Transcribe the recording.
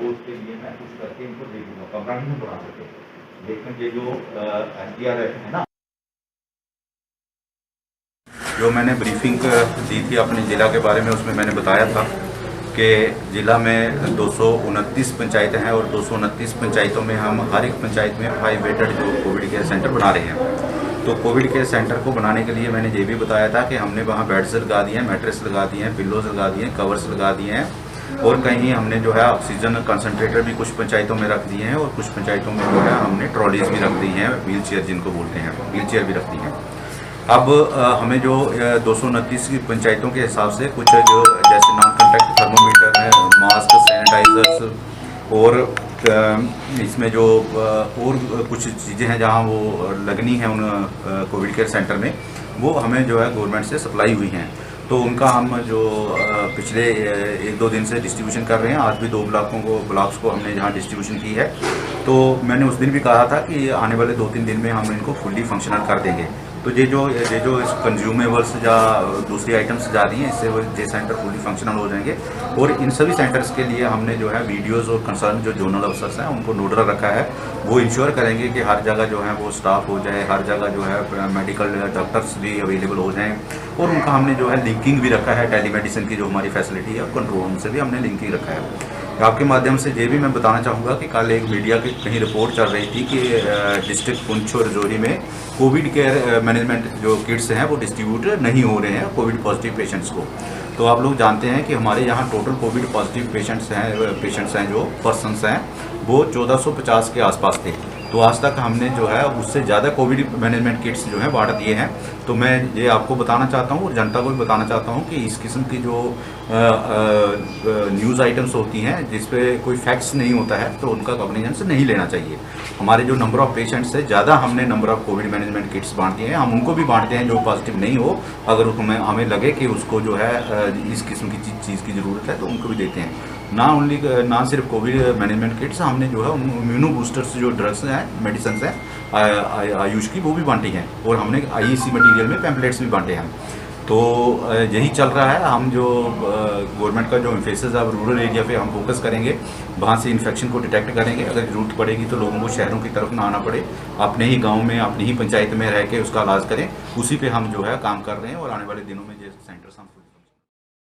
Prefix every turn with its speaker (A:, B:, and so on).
A: तो उसके लिए मैं कुछ करके इनको दे दूँगा, कमरा नहीं बना सके। लेकिन ये जो एनडीआरएफ है ना, जो मैंने ब्रीफिंग दी थी अपने ज़िला के बारे में, उसमें मैंने बताया था कि ज़िला में 229 पंचायतें हैं और 229 पंचायतों में हम हर एक पंचायत में 5 बेडेड जो कोविड केयर सेंटर बना रहे हैं। तो कोविड केयर सेंटर को बनाने के लिए मैंने ये भी बताया था कि हमने वहाँ बेड्स लगा दिए हैं, मैट्रेस लगा दिए हैं, पिल्लोज लगा दिए हैं, कवर्स लगा दिए हैं और कहीं हमने जो है ऑक्सीजन कंसनट्रेटर भी कुछ पंचायतों में रख दिए हैं और कुछ पंचायतों में जो है हमने ट्रॉलीज भी रख दी हैं, व्हील चेयर जिनको बोलते हैं, व्हील चेयर भी रख दी हैं। अब हमें जो 229 की पंचायतों के हिसाब से कुछ जो जैसे नॉन कॉन्टैक्ट थर्मोमीटर है, मास्क, सैनिटाइजर्स और इसमें जो और कुछ चीज़ें हैं जहां वो लगनी है उन कोविड केयर सेंटर में, वो हमें जो है गवर्नमेंट से सप्लाई हुई हैं। तो उनका हम जो पिछले 1-2 दिन से डिस्ट्रीब्यूशन कर रहे हैं। आज भी 2 ब्लॉक्स को हमने जहाँ डिस्ट्रीब्यूशन की है। तो मैंने उस दिन भी कहा था कि आने वाले 2-3 दिन में हम इनको फुल्ली फंक्शनल कर देंगे। तो ये जो कंज्यूमेबल्स या दूसरी आइटम्स जा रही हैं, इससे वो ये सेंटर फुली फंक्शनल हो जाएंगे। और इन सभी सेंटर्स के लिए हमने जो है वीडियोज़ और कंसर्न जो जोनल अफसर्स हैं उनको नोडल रखा है। वो इंश्योर करेंगे कि हर जगह जो है वो स्टाफ हो जाए, हर जगह जो है मेडिकल डॉक्टर्स भी अवेलेबल हो जाएँ। और उनका हमने जो है लिंकिंग भी रखा है, टेलीमेडिसिन की जो हमारी फैसिलिटी है कंट्रोल रूम से भी हमने लिंकिंग रखा है। आपके माध्यम से ये भी मैं बताना चाहूँगा कि कल एक मीडिया की कहीं रिपोर्ट चल रही थी कि डिस्ट्रिक्ट पुंछ और रजौरी में कोविड केयर मैनेजमेंट जो किट्स हैं वो डिस्ट्रीब्यूट नहीं हो रहे हैं कोविड पॉजिटिव पेशेंट्स को। तो आप लोग जानते हैं कि हमारे यहाँ टोटल कोविड पॉजिटिव पेशेंट्स हैं जो पर्सनस हैं वो 1450 के आसपास थे। तो आज तक हमने जो है उससे ज़्यादा कोविड मैनेजमेंट किट्स जो हैं बांट दिए हैं। तो मैं ये आपको बताना चाहता हूँ और जनता को भी बताना चाहता हूँ कि इस किस्म की जो न्यूज़ आइटम्स होती हैं जिस पे कोई फैक्ट्स नहीं होता है तो उनका कॉग्निजेंस नहीं लेना चाहिए। हमारे जो नंबर ऑफ़ पेशेंट्स से ज़्यादा हमने number of covid management kits बांट दिए हैं। हम उनको भी बांटते हैं जो पॉजिटिव नहीं हो, अगर हमें लगे कि उसको जो है इस किस्म की चीज़ की ज़रूरत है तो उनको भी देते हैं। ना सिर्फ कोविड मैनेजमेंट किट्स, हमने जो है इम्यूनो बूस्टर्स जो ड्रग्स हैं, मेडिसिन हैं आयुष की, वो भी बांटी हैं और हमने IEC मटेरियल में पैम्पलेट्स भी बांटे हैं। तो यही चल रहा है। हम जो गवर्नमेंट का जो एम्फेसिस है रूरल एरिया पे हम फोकस करेंगे, वहाँ से इन्फेक्शन को डिटेक्ट करेंगे। अगर जरूरत पड़ेगी तो लोगों को शहरों की तरफ ना आना पड़े, अपने ही गांव में अपनी ही पंचायत में रह के उसका इलाज करें। उसी पे हम जो है काम कर रहे हैं और आने वाले दिनों में ये सेंटर्स हम